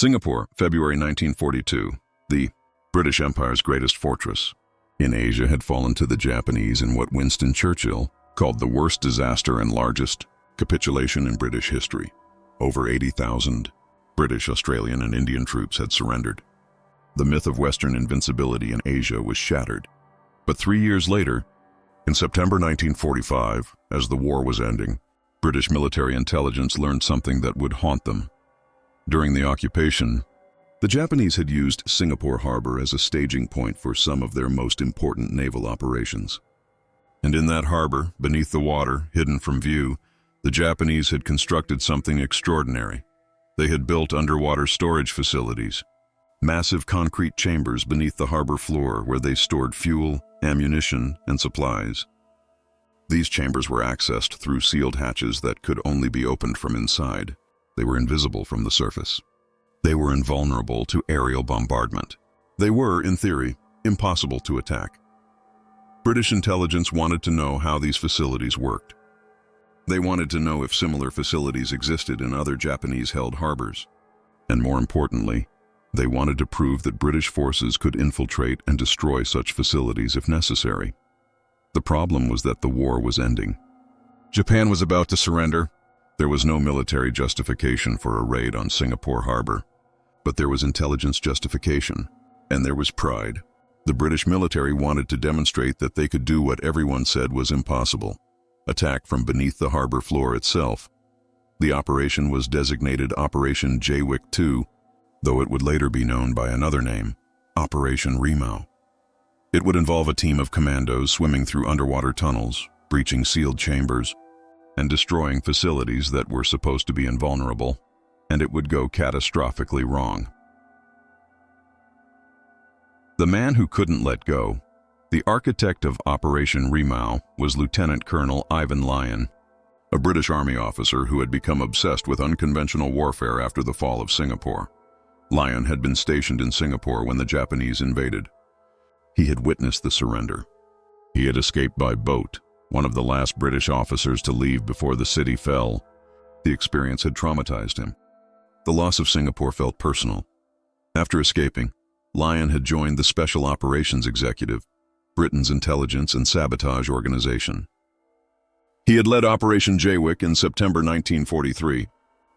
Singapore, February 1942. The British Empire's greatest fortress in Asia had fallen to the Japanese in what Winston Churchill called the worst disaster and largest capitulation in British history. Over 80,000 British, Australian, and Indian troops had surrendered. The myth of Western invincibility in Asia was shattered. But 3 years later, in September 1945, as the war was ending, British military intelligence learned something that would haunt them. During the occupation, the Japanese had used Singapore Harbor as a staging point for some of their most important naval operations. And in that harbor, beneath the water, hidden from view, the Japanese had constructed something extraordinary. They had built underwater storage facilities, massive concrete chambers beneath the harbor floor where they stored fuel, ammunition, and supplies. These chambers were accessed through sealed hatches that could only be opened from inside. They were invisible from the surface. They were invulnerable to aerial bombardment. They were, in theory, impossible to attack. British intelligence wanted to know how these facilities worked. They wanted to know if similar facilities existed in other Japanese-held harbors. And more importantly, they wanted to prove that British forces could infiltrate and destroy such facilities if necessary. The problem was that the war was ending. Japan was about to surrender. There was no military justification for a raid on Singapore Harbor. But there was intelligence justification, and there was pride. The British military wanted to demonstrate that they could do what everyone said was impossible: attack from beneath the harbor floor itself. The operation was designated Operation Jaywick-2, though it would later be known by another name, Operation Rimau. It would involve a team of commandos swimming through underwater tunnels, breaching sealed chambers, and destroying facilities that were supposed to be invulnerable, and it would go catastrophically wrong. The man who couldn't let go, the architect of Operation Rimau, was Lieutenant Colonel Ivan Lyon, a British Army officer who had become obsessed with unconventional warfare after the fall of Singapore. Lyon had been stationed in Singapore when the Japanese invaded. He had witnessed the surrender. He had escaped by boat, one of the last British officers to leave before the city fell. The experience had traumatized him. The loss of Singapore felt personal. After escaping, Lyon had joined the Special Operations Executive, Britain's intelligence and sabotage organization. He had led Operation Jaywick in September 1943,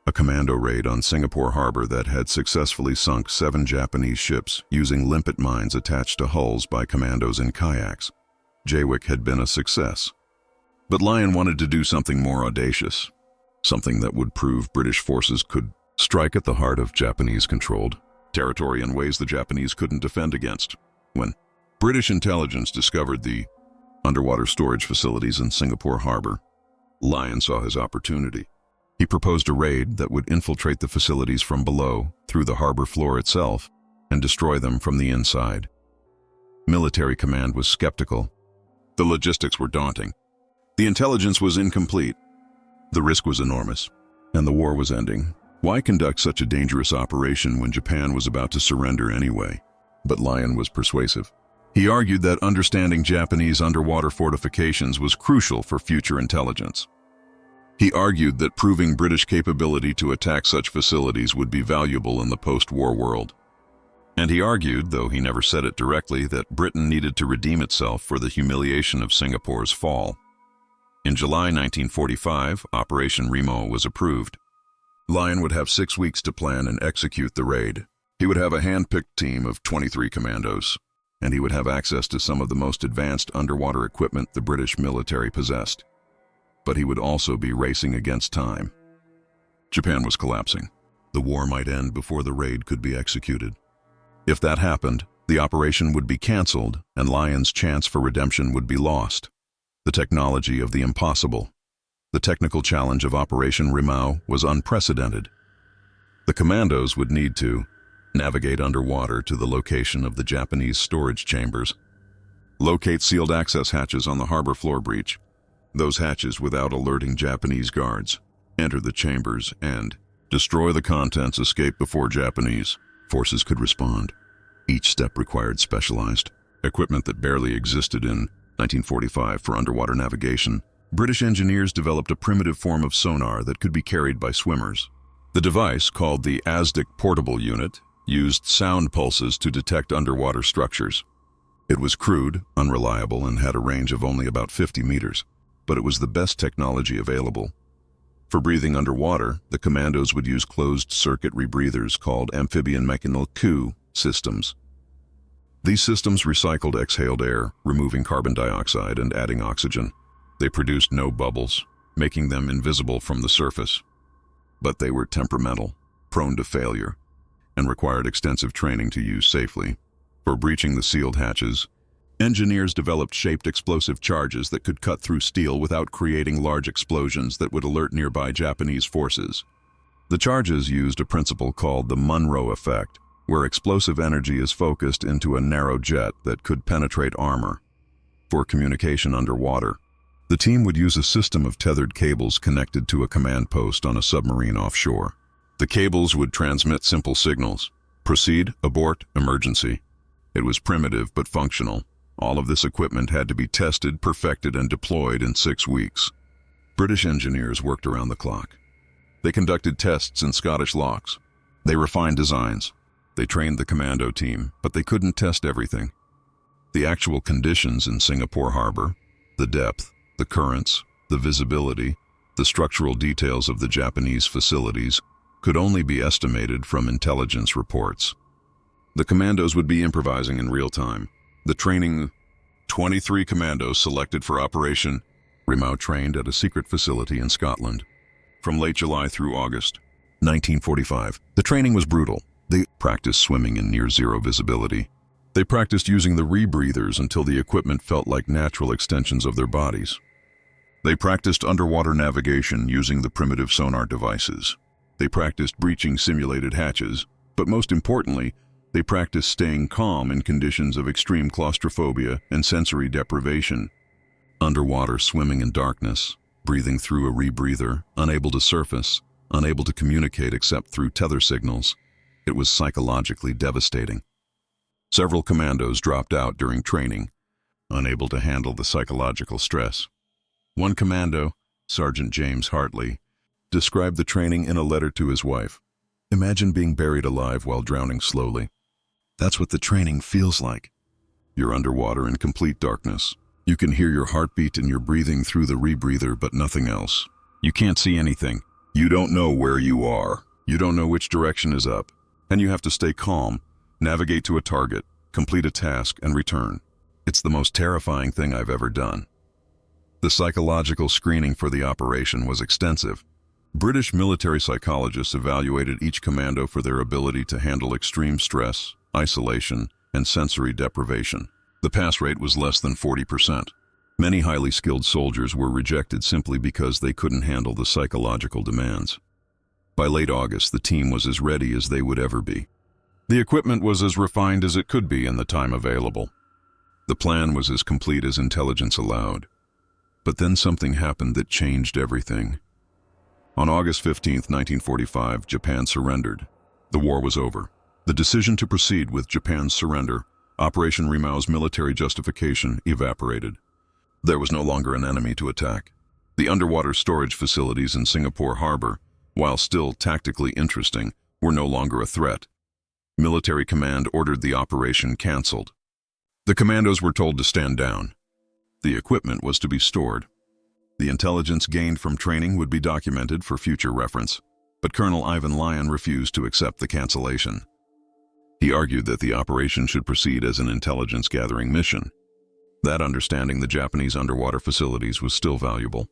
a commando raid on Singapore Harbor that had successfully sunk 7 Japanese ships using limpet mines attached to hulls by commandos in kayaks. Jaywick had been a success. But Lyon wanted to do something more audacious, something that would prove British forces could strike at the heart of Japanese-controlled territory in ways the Japanese couldn't defend against. When British intelligence discovered the underwater storage facilities in Singapore Harbor, Lyon saw his opportunity. He proposed a raid that would infiltrate the facilities from below, through the harbor floor itself, and destroy them from the inside. Military command was skeptical. The logistics were daunting. The intelligence was incomplete. The risk was enormous, and the war was ending. Why conduct such a dangerous operation when Japan was about to surrender anyway? But Lyon was persuasive. He argued that understanding Japanese underwater fortifications was crucial for future intelligence. He argued that proving British capability to attack such facilities would be valuable in the post-war world. And he argued, though he never said it directly, that Britain needed to redeem itself for the humiliation of Singapore's fall. In July 1945, Operation Rimau was approved. Lyon would have 6 weeks to plan and execute the raid. He would have a hand-picked team of 23 commandos, and he would have access to some of the most advanced underwater equipment the British military possessed. But he would also be racing against time. Japan was collapsing. The war might end before the raid could be executed. If that happened, the operation would be canceled, and Lyon's chance for redemption would be lost. The technology of the impossible. The technical challenge of Operation Rimau was unprecedented. The commandos would need to navigate underwater to the location of the Japanese storage chambers, locate sealed access hatches on the harbor floor breach, those hatches without alerting Japanese guards, enter the chambers, and destroy the contents escape before Japanese forces could respond. Each step required specialized equipment that barely existed in 1945 for underwater navigation. British engineers developed a primitive form of sonar that could be carried by swimmers. The device, called the ASDIC portable unit, used sound pulses to detect underwater structures. It was crude, unreliable, and had a range of only about 50 meters, but it was the best technology available. For breathing underwater, the Commandos would use closed-circuit rebreathers called amphibian mechanical systems. These systems recycled exhaled air, removing carbon dioxide and adding oxygen. They produced no bubbles, making them invisible from the surface. But they were temperamental, prone to failure, and required extensive training to use safely. For breaching the sealed hatches, engineers developed shaped explosive charges that could cut through steel without creating large explosions that would alert nearby Japanese forces. The charges used a principle called the Monroe effect, where explosive energy is focused into a narrow jet that could penetrate armor. For communication underwater, the team would use a system of tethered cables connected to a command post on a submarine offshore. The cables would transmit simple signals: proceed, abort, emergency. It was primitive but functional. All of this equipment had to be tested, perfected, and deployed in 6 weeks. British engineers worked around the clock. They conducted tests in Scottish locks. They refined designs. They trained the commando team, but they couldn't test everything. The actual conditions in Singapore Harbor, the depth, the currents, the visibility, the structural details of the Japanese facilities could only be estimated from intelligence reports. The commandos would be improvising in real time. The training: 23 commandos selected for Operation Understrike trained at a secret facility in Scotland. From late July through August 1945, the training was brutal. They practiced swimming in near-zero visibility. They practiced using the rebreathers until the equipment felt like natural extensions of their bodies. They practiced underwater navigation using the primitive sonar devices. They practiced breaching simulated hatches, but most importantly, they practiced staying calm in conditions of extreme claustrophobia and sensory deprivation. Underwater, swimming in darkness, breathing through a rebreather, unable to surface, unable to communicate except through tether signals. It was psychologically devastating. Several commandos dropped out during training, unable to handle the psychological stress. One commando, Sergeant James Hartley, described the training in a letter to his wife. "Imagine being buried alive while drowning slowly. That's what the training feels like. You're underwater in complete darkness. You can hear your heartbeat and you're breathing through the rebreather, but nothing else. You can't see anything. You don't know where you are. You don't know which direction is up. And you have to stay calm, navigate to a target, complete a task, and return. It's the most terrifying thing I've ever done." The psychological screening for the operation was extensive. British military psychologists evaluated each commando for their ability to handle extreme stress, isolation, and sensory deprivation. The pass rate was less than 40%. Many highly skilled soldiers were rejected simply because they couldn't handle the psychological demands. By late August, the team was as ready as they would ever be. The equipment was as refined as it could be in the time available. The plan was as complete as intelligence allowed. But then something happened that changed everything. On August 15, 1945, Japan surrendered. The war was over. The decision to proceed with Japan's surrender, Operation Rimau's military justification, evaporated. There was no longer an enemy to attack. The underwater storage facilities in Singapore Harbor, while still tactically interesting, were no longer a threat. Military command ordered the operation canceled. The commandos were told to stand down. The equipment was to be stored. The intelligence gained from training would be documented for future reference, but Colonel Ivan Lyon refused to accept the cancellation. He argued that the operation should proceed as an intelligence-gathering mission. That understanding the Japanese underwater facilities was still valuable.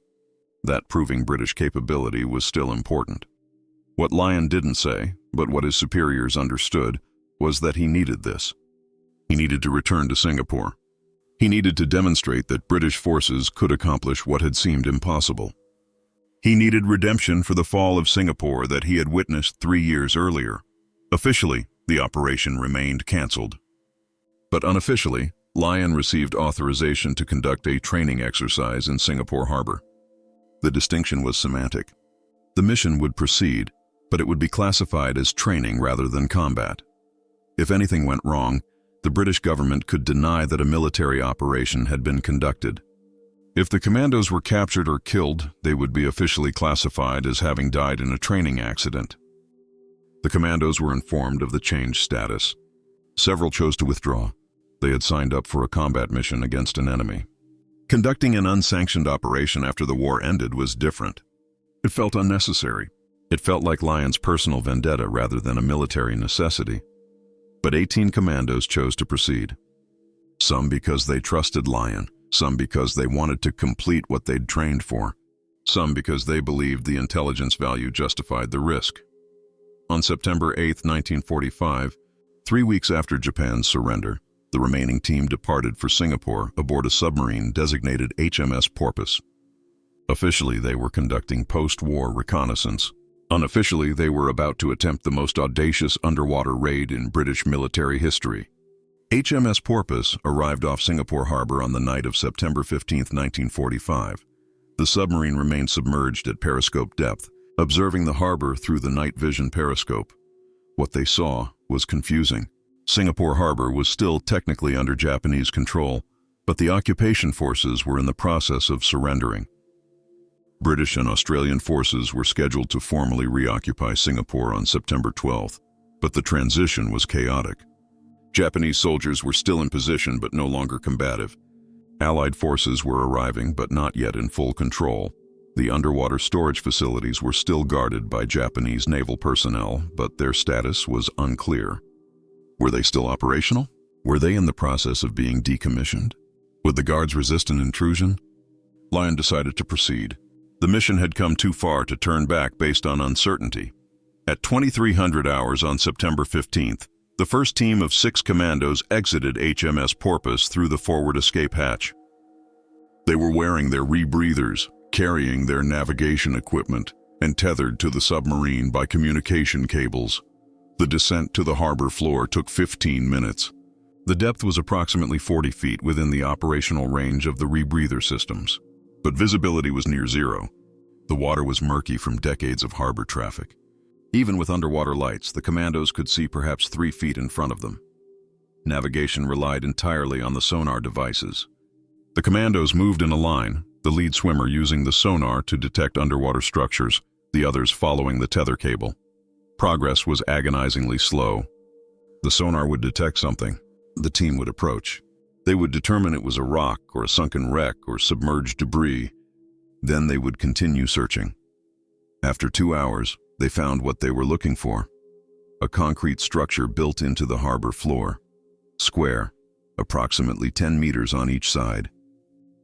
That proving British capability was still important. What Lyon didn't say, but what his superiors understood, was that he needed this. He needed to return to Singapore. He needed to demonstrate that British forces could accomplish what had seemed impossible. He needed redemption for the fall of Singapore that he had witnessed 3 years earlier. Officially, the operation remained cancelled. But unofficially, Lyon received authorization to conduct a training exercise in Singapore Harbor. The distinction was semantic. The mission would proceed, but it would be classified as training rather than combat. If anything went wrong, the British government could deny that a military operation had been conducted. If the commandos were captured or killed, they would be officially classified as having died in a training accident. The Commandos were informed of the changed status. Several chose to withdraw. They had signed up for a combat mission against an enemy. Conducting an unsanctioned operation after the war ended was different. It felt unnecessary. It felt like Lyon's personal vendetta rather than a military necessity. But 18 Commandos chose to proceed. Some because they trusted Lyon, some because they wanted to complete what they'd trained for, some because they believed the intelligence value justified the risk. On September 8, 1945, 3 weeks after Japan's surrender, the remaining team departed for Singapore aboard a submarine designated HMS Porpoise. Officially, they were conducting post-war reconnaissance. Unofficially, they were about to attempt the most audacious underwater raid in British military history. HMS Porpoise arrived off Singapore Harbor on the night of September 15, 1945. The submarine remained submerged at periscope depth, observing the harbor through the night vision periscope. What they saw was confusing. Singapore Harbor was still technically under Japanese control, but the occupation forces were in the process of surrendering. British and Australian forces were scheduled to formally reoccupy Singapore on September 12th, but the transition was chaotic. Japanese soldiers were still in position but no longer combative. Allied forces were arriving but not yet in full control. The underwater storage facilities were still guarded by Japanese naval personnel, but their status was unclear. Were they still operational? Were they in the process of being decommissioned? Would the guards resist an intrusion? Lyon decided to proceed. The mission had come too far to turn back based on uncertainty. At 2300 hours on September 15th, the first team of 6 Commandos exited HMS Porpoise through the forward escape hatch. They were wearing their rebreathers, carrying their navigation equipment, and tethered to the submarine by communication cables. The descent to the harbor floor took 15 minutes. The depth was approximately 40 feet within the operational range of the rebreather systems, but visibility was near zero. The water was murky from decades of harbor traffic. Even with underwater lights, the Commandos could see perhaps 3 feet in front of them. Navigation relied entirely on the sonar devices. The Commandos moved in a line, the lead swimmer using the sonar to detect underwater structures, the others following the tether cable. Progress was agonizingly slow. The sonar would detect something. The team would approach. They would determine it was a rock or a sunken wreck or submerged debris. Then they would continue searching. After 2 hours, they found what they were looking for. A concrete structure built into the harbor floor. Square, approximately 10 meters on each side,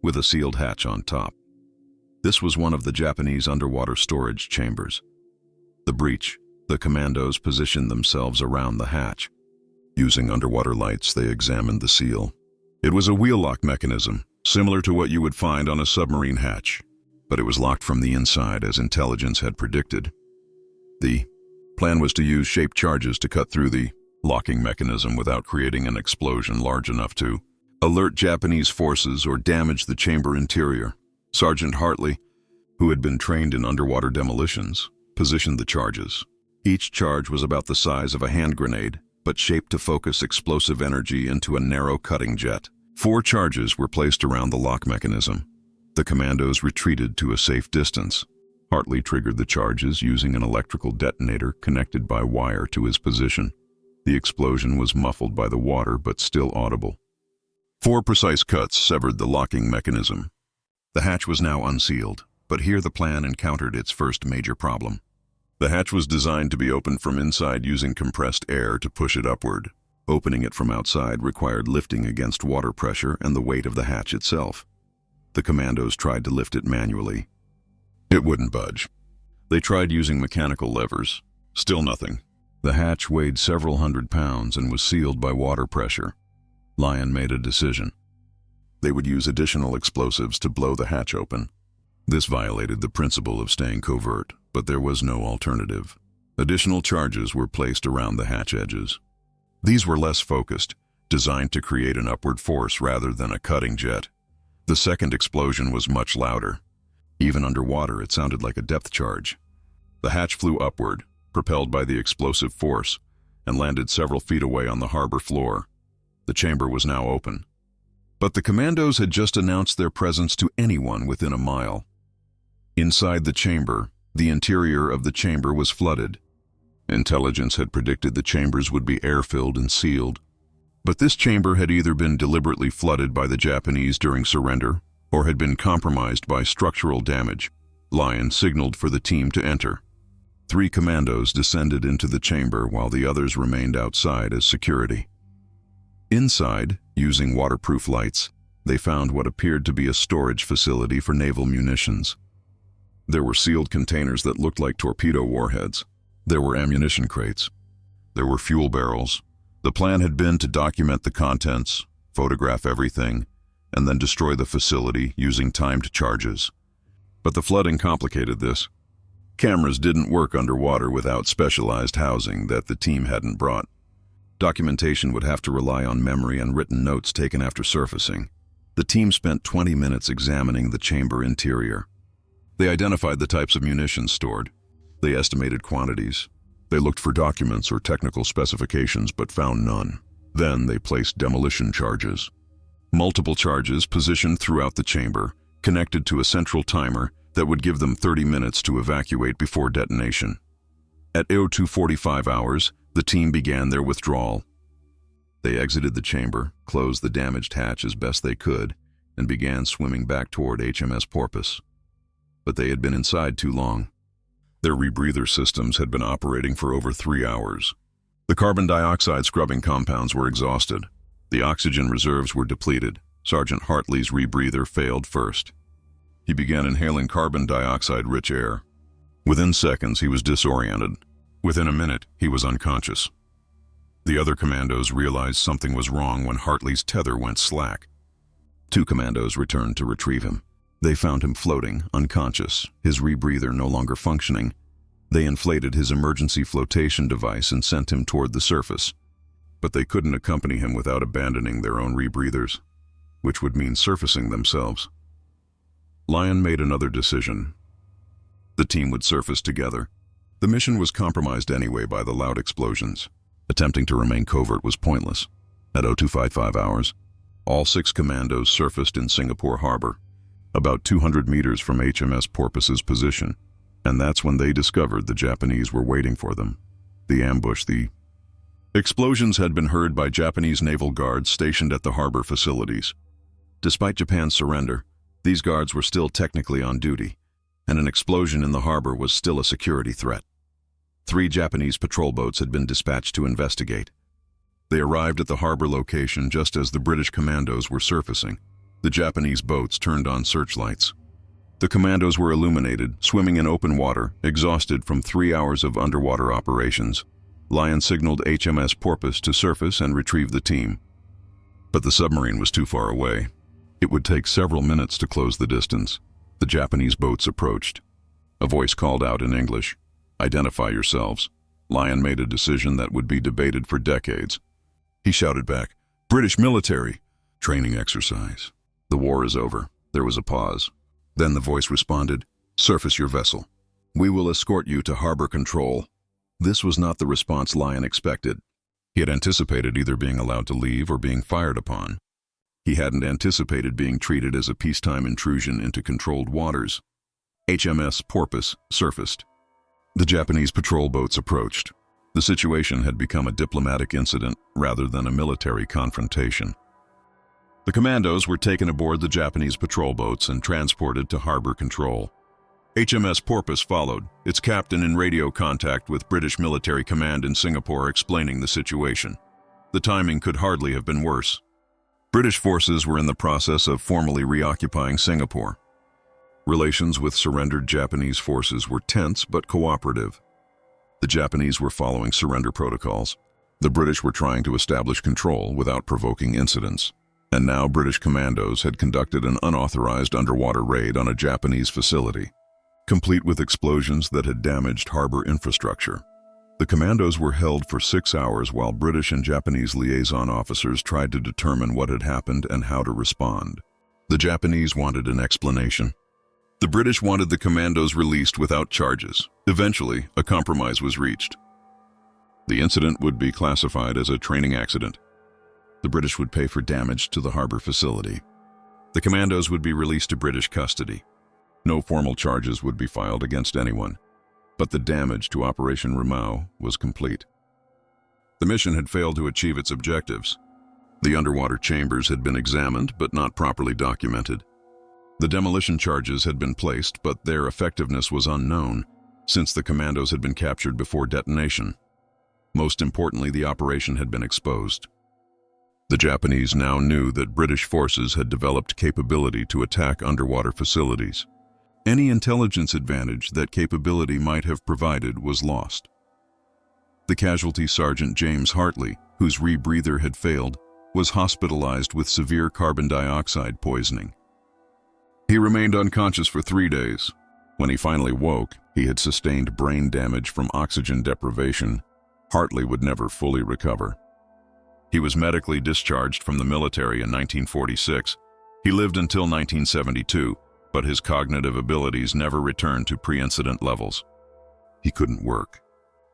with a sealed hatch on top. This was one of the Japanese underwater storage chambers. The breach, the Commandos positioned themselves around the hatch. Using underwater lights, they examined the seal. It was a wheel lock mechanism, similar to what you would find on a submarine hatch, but it was locked from the inside as intelligence had predicted. The plan was to use shaped charges to cut through the locking mechanism without creating an explosion large enough to alert Japanese forces or damage the chamber interior. Sergeant Hartley, who had been trained in underwater demolitions, positioned the charges. Each charge was about the size of a hand grenade, but shaped to focus explosive energy into a narrow cutting jet. 4 charges were placed around the lock mechanism. The Commandos retreated to a safe distance. Hartley triggered the charges using an electrical detonator connected by wire to his position. The explosion was muffled by the water, but still audible. 4 precise cuts severed the locking mechanism. The hatch was now unsealed, but here the plan encountered its first major problem. The hatch was designed to be opened from inside using compressed air to push it upward. Opening it from outside required lifting against water pressure and the weight of the hatch itself. The Commandos tried to lift it manually. It wouldn't budge. They tried using mechanical levers. Still nothing. The hatch weighed several hundred pounds and was sealed by water pressure. Lyon made a decision. They would use additional explosives to blow the hatch open. This violated the principle of staying covert, but there was no alternative. Additional charges were placed around the hatch edges. These were less focused, designed to create an upward force rather than a cutting jet. The second explosion was much louder. Even underwater, it sounded like a depth charge. The hatch flew upward, propelled by the explosive force, and landed several feet away on the harbor floor. The chamber was now open. But the Commandos had just announced their presence to anyone within a mile. Inside the chamber, the interior of the chamber was flooded. Intelligence had predicted the chambers would be air-filled and sealed. But this chamber had either been deliberately flooded by the Japanese during surrender or had been compromised by structural damage. Lyon signaled for the team to enter. 3 commandos descended into the chamber while the others remained outside as security. Inside, using waterproof lights, they found what appeared to be a storage facility for naval munitions. There were sealed containers that looked like torpedo warheads. There were ammunition crates. There were fuel barrels. The plan had been to document the contents, photograph everything, and then destroy the facility using timed charges. But the flooding complicated this. Cameras didn't work underwater without specialized housing that the team hadn't brought. Documentation would have to rely on memory and written notes taken after surfacing. The team spent 20 minutes examining the chamber interior. They identified the types of munitions stored. They estimated quantities. They looked for documents or technical specifications but found none. Then they placed demolition charges. Multiple charges positioned throughout the chamber, connected to a central timer that would give them 30 minutes to evacuate before detonation. At 02:45 hours, the team began their withdrawal. They exited the chamber, closed the damaged hatch as best they could, and began swimming back toward HMS Porpoise. But they had been inside too long. Their rebreather systems had been operating for over 3 hours. The carbon dioxide scrubbing compounds were exhausted. The oxygen reserves were depleted. Sergeant Hartley's rebreather failed first. He began inhaling carbon dioxide-rich air. Within seconds, he was disoriented. Within a minute, he was unconscious. The other commandos realized something was wrong when Hartley's tether went slack. 2 commandos returned to retrieve him. They found him floating, unconscious, his rebreather no longer functioning. They inflated his emergency flotation device and sent him toward the surface. But they couldn't accompany him without abandoning their own rebreathers, which would mean surfacing themselves. Lyon made another decision. The team would surface together. The mission was compromised anyway by the loud explosions. Attempting to remain covert was pointless. At 02:55 hours, all 6 commandos surfaced in Singapore Harbor, about 200 meters from HMS Porpoise's position, and that's when they discovered the Japanese were waiting for them. The ambush, the explosions had been heard by Japanese naval guards stationed at the harbor facilities. Despite Japan's surrender, these guards were still technically on duty, and an explosion in the harbor was still a security threat. 3 Japanese patrol boats had been dispatched to investigate. They arrived at the harbor location just as the British commandos were surfacing. The Japanese boats turned on searchlights. The commandos were illuminated, swimming in open water, exhausted from 3 hours of underwater operations. Lyon signaled HMS Porpoise to surface and retrieve the team. But the submarine was too far away. It would take several minutes to close the distance. The Japanese boats approached. A voice called out in English, "Identify yourselves." Lyon made a decision that would be debated for decades. He shouted back, "British military." "Training exercise. The war is over." There was a pause. Then the voice responded, "Surface your vessel. We will escort you to harbor control." This was not the response Lyon expected. He had anticipated either being allowed to leave or being fired upon. He hadn't anticipated being treated as a peacetime intrusion into controlled waters. HMS Porpoise surfaced. The Japanese patrol boats approached. The situation had become a diplomatic incident rather than a military confrontation. The commandos were taken aboard the Japanese patrol boats and transported to harbor control. HMS Porpoise followed, its captain in radio contact with British military command in Singapore explaining the situation. The timing could hardly have been worse. British forces were in the process of formally reoccupying Singapore. Relations with surrendered Japanese forces were tense but cooperative. The Japanese were following surrender protocols. The British were trying to establish control without provoking incidents. And now British commandos had conducted an unauthorized underwater raid on a Japanese facility, complete with explosions that had damaged harbor infrastructure. The commandos were held for 6 hours while British and Japanese liaison officers tried to determine what had happened and how to respond. The Japanese wanted an explanation. The British wanted the commandos released without charges. Eventually, a compromise was reached. The incident would be classified as a training accident. The British would pay for damage to the harbor facility. The commandos would be released to British custody. No formal charges would be filed against anyone. but the damage to Operation Rimau was complete. The mission had failed to achieve its objectives. The underwater chambers had been examined but not properly documented. The demolition charges had been placed, but their effectiveness was unknown, since the Commandos had been captured before detonation. Most importantly, the operation had been exposed. The Japanese now knew that British forces had developed capability to attack underwater facilities. Any intelligence advantage that capability might have provided was lost. The casualty, Sergeant James Hartley, whose rebreather had failed, was hospitalized with severe carbon dioxide poisoning. He remained unconscious for 3 days. When he finally woke, he had sustained brain damage from oxygen deprivation. Hartley would never fully recover. He was medically discharged from the military in 1946. He lived until 1972, but his cognitive abilities never returned to pre-incident levels. He couldn't work.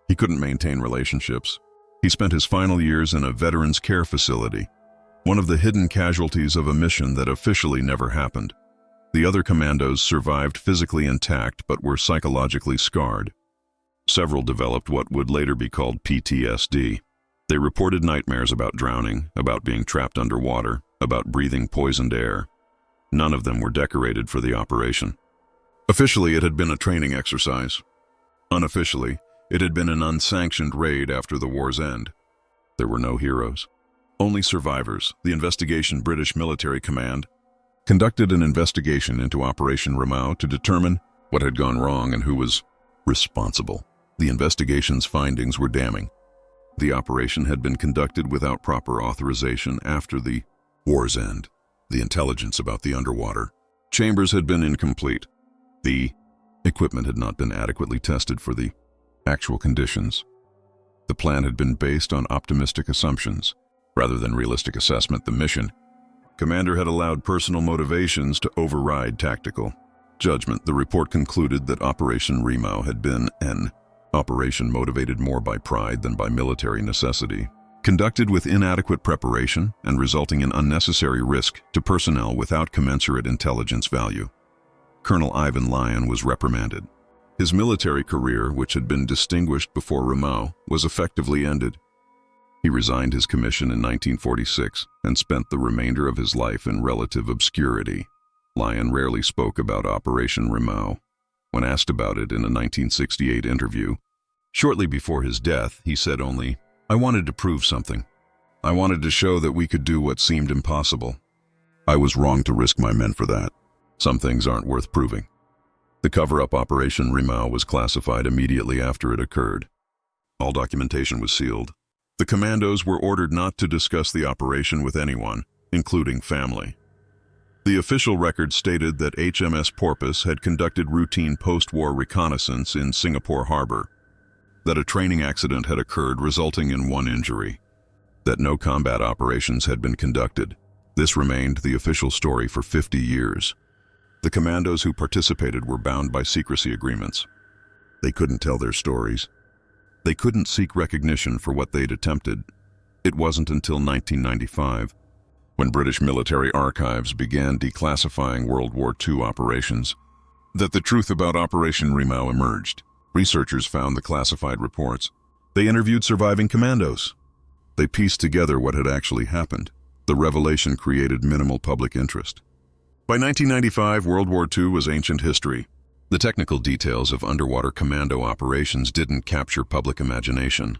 He couldn't maintain relationships. He spent his final years in a veterans care facility, one of the hidden casualties of a mission that officially never happened. The other Commandos survived physically intact but were psychologically scarred. Several developed what would later be called PTSD. They reported nightmares about drowning, about being trapped underwater, about breathing poisoned air. None of them were decorated for the operation. Officially, it had been a training exercise. Unofficially, it had been an unsanctioned raid after the war's end. There were no heroes, only survivors. The Investigation British Military Command conducted an investigation into Operation Rimau to determine what had gone wrong and who was responsible. The investigation's findings were damning. The operation had been conducted without proper authorization after the war's end. The intelligence about the underwater chambers had been incomplete. The equipment had not been adequately tested for the actual conditions. The plan had been based on optimistic assumptions rather than realistic assessment. The mission commander had allowed personal motivations to override tactical judgment. The report concluded that Operation Rimau had been an operation motivated more by pride than by military necessity, conducted with inadequate preparation and resulting in unnecessary risk to personnel without commensurate intelligence value. Colonel Ivan Lyon was reprimanded. His military career, which had been distinguished before Rimau, was effectively ended. He resigned his commission in 1946 and spent the remainder of his life in relative obscurity. Lyon rarely spoke about Operation Rimau. When asked about it in a 1968 interview, shortly before his death, he said only, "I wanted to prove something. I wanted to show that we could do what seemed impossible. I was wrong to risk my men for that. Some things aren't worth proving." The cover-up Operation Rimau was classified immediately after it occurred. All documentation was sealed. The Commandos were ordered not to discuss the operation with anyone, including family. The official record stated that HMS Porpoise had conducted routine post-war reconnaissance in Singapore Harbor, that a training accident had occurred resulting in 1 injury, that no combat operations had been conducted. This remained the official story for 50 years. The Commandos who participated were bound by secrecy agreements. They couldn't tell their stories. They couldn't seek recognition for what they'd attempted. It wasn't until 1995, when British military archives began declassifying World War II operations, that the truth about Operation Rimau emerged. Researchers found the classified reports. They interviewed surviving Commandos. They pieced together what had actually happened. The revelation created minimal public interest. By 1995, World War II was ancient history. The technical details of underwater commando operations didn't capture public imagination.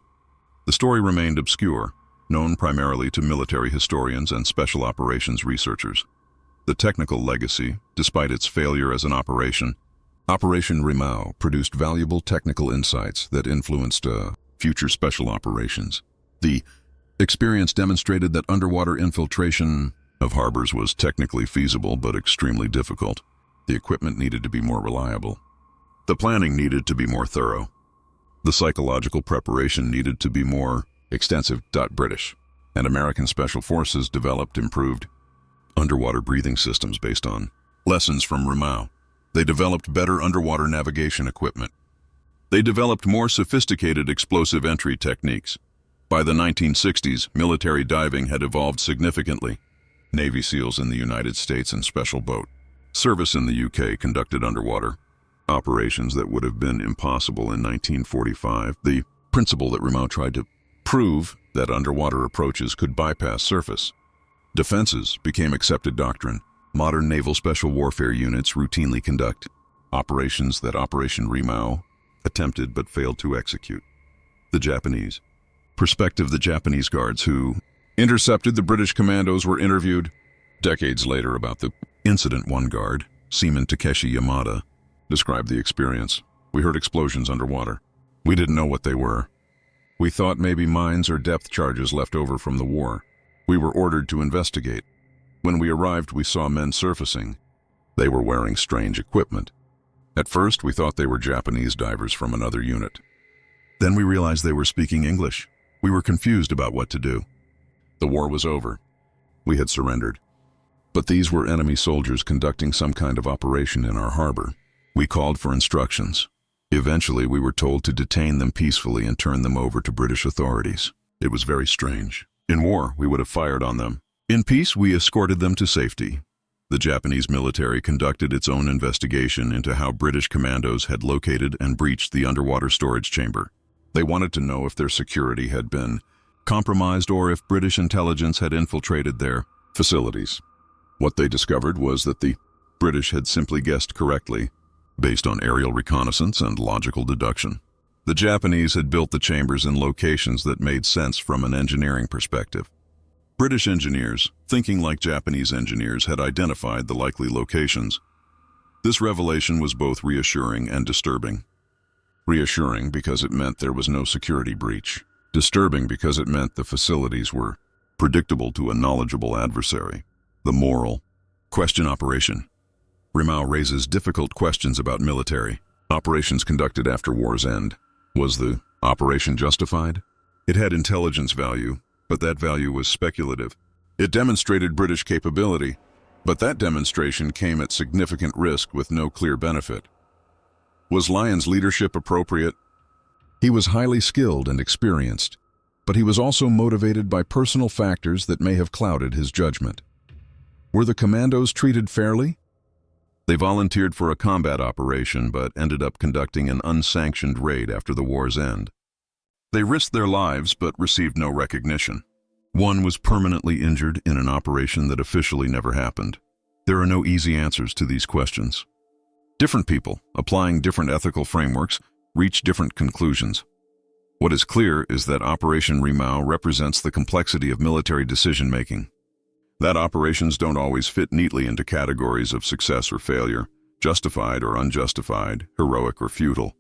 The story remained obscure, known primarily to military historians and special operations researchers. The technical legacy, despite its failure as an Operation Rimau produced valuable technical insights that influenced future special operations. The experience demonstrated that underwater infiltration of harbors was technically feasible but extremely difficult. The equipment needed to be more reliable. The planning needed to be more thorough. The psychological preparation needed to be more extensive. British and American Special Forces developed improved underwater breathing systems based on lessons from Rimau. They developed better underwater navigation equipment. They developed more sophisticated explosive entry techniques. By the 1960s, military diving had evolved significantly. Navy SEALs in the United States and Special Boat Service in the UK conducted underwater operations that would have been impossible in 1945. The principle that Rimau tried to prove that underwater approaches could bypass surface defenses became accepted doctrine. Modern naval special warfare units routinely conduct operations that Operation Rimau attempted but failed to execute. The Japanese perspective. The Japanese guards who intercepted the British commandos were interviewed decades later about the incident. One guard, Seaman Takeshi Yamada, described the experience. "We heard explosions underwater. We didn't know what they were. We thought maybe mines or depth charges left over from the war. We were ordered to investigate. When we arrived, we saw men surfacing. They were wearing strange equipment. At first, we thought they were Japanese divers from another unit. Then we realized they were speaking English. We were confused about what to do. The war was over. We had surrendered. But these were enemy soldiers conducting some kind of operation in our harbor. We called for instructions. Eventually, we were told to detain them peacefully and turn them over to British authorities. It was very strange. In war, we would have fired on them. In peace, we escorted them to safety." The Japanese military conducted its own investigation into how British commandos had located and breached the underwater storage chamber. They wanted to know if their security had been compromised or if British intelligence had infiltrated their facilities. What they discovered was that the British had simply guessed correctly, based on aerial reconnaissance and logical deduction. The Japanese had built the chambers in locations that made sense from an engineering perspective. British engineers, thinking like Japanese engineers, had identified the likely locations. This revelation was both reassuring and disturbing. Reassuring because it meant there was no security breach. Disturbing because it meant the facilities were predictable to a knowledgeable adversary. The moral question. Operation Rimau raises difficult questions about military operations conducted after war's end. Was the operation justified? It had intelligence value, but that value was speculative. It demonstrated British capability, but that demonstration came at significant risk with no clear benefit. Was Lyon's leadership appropriate? He was highly skilled and experienced, but he was also motivated by personal factors that may have clouded his judgment. Were the commandos treated fairly? They volunteered for a combat operation but ended up conducting an unsanctioned raid after the war's end. They risked their lives but received no recognition. One was permanently injured in an operation that officially never happened. There are no easy answers to these questions. Different people, applying different ethical frameworks, reach different conclusions. What is clear is that Operation Rimau represents the complexity of military decision-making. That operations don't always fit neatly into categories of success or failure, justified or unjustified, heroic or futile.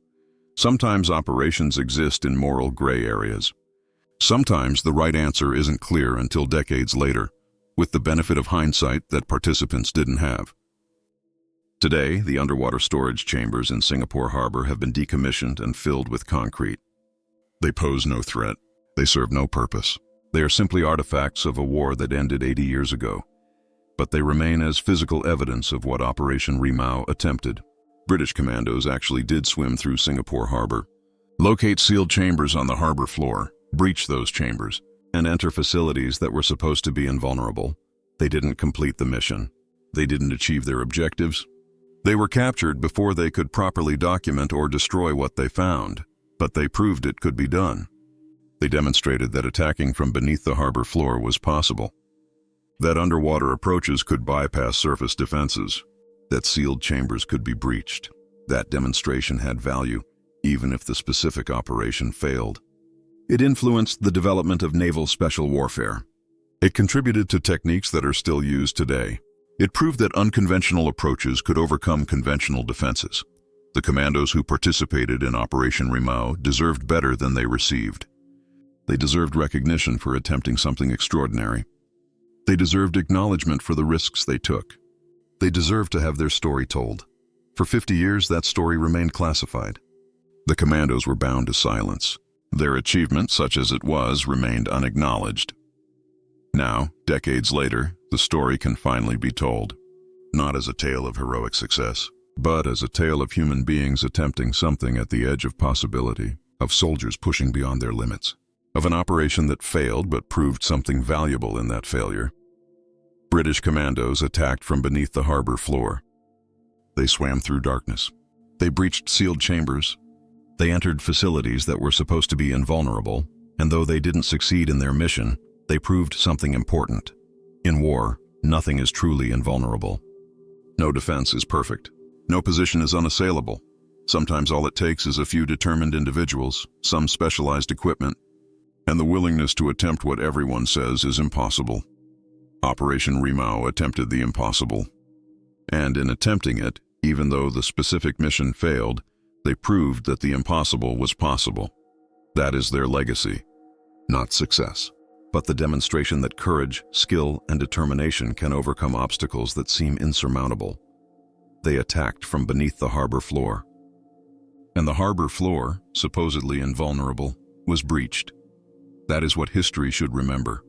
Sometimes operations exist in moral gray areas. Sometimes the right answer isn't clear until decades later, with the benefit of hindsight that participants didn't have. Today, the underwater storage chambers in Singapore Harbor have been decommissioned and filled with concrete. They pose no threat. They serve no purpose. They are simply artifacts of a war that ended 80 years ago, but they remain as physical evidence of what Operation Rimau attempted. British commandos actually did swim through Singapore Harbor, locate sealed chambers on the harbor floor, breach those chambers, and enter facilities that were supposed to be invulnerable. They didn't complete the mission. They didn't achieve their objectives. They were captured before they could properly document or destroy what they found, but they proved it could be done. They demonstrated that attacking from beneath the harbor floor was possible, that underwater approaches could bypass surface defenses, that sealed chambers could be breached. That demonstration had value, even if the specific operation failed. It influenced the development of naval special warfare. It contributed to techniques that are still used today. It proved that unconventional approaches could overcome conventional defenses. The commandos who participated in Operation Rimau deserved better than they received. They deserved recognition for attempting something extraordinary. They deserved acknowledgement for the risks they took. They deserved to have their story told. For 50 years, that story remained classified. The commandos were bound to silence. Their achievement, such as it was, remained unacknowledged. Now, decades later, the story can finally be told, not as a tale of heroic success, but as a tale of human beings attempting something at the edge of possibility, of soldiers pushing beyond their limits, of an operation that failed but proved something valuable in that failure. British commandos attacked from beneath the harbor floor. They swam through darkness. They breached sealed chambers. They entered facilities that were supposed to be invulnerable, and though they didn't succeed in their mission, they proved something important. In war, nothing is truly invulnerable. No defense is perfect. No position is unassailable. Sometimes all it takes is a few determined individuals, some specialized equipment, and the willingness to attempt what everyone says is impossible. Operation Remau attempted the impossible. And in attempting it, even though the specific mission failed, they proved that the impossible was possible. That is their legacy. Not success, but the demonstration that courage, skill, and determination can overcome obstacles that seem insurmountable. They attacked from beneath the harbor floor. And the harbor floor, supposedly invulnerable, was breached. That is what history should remember.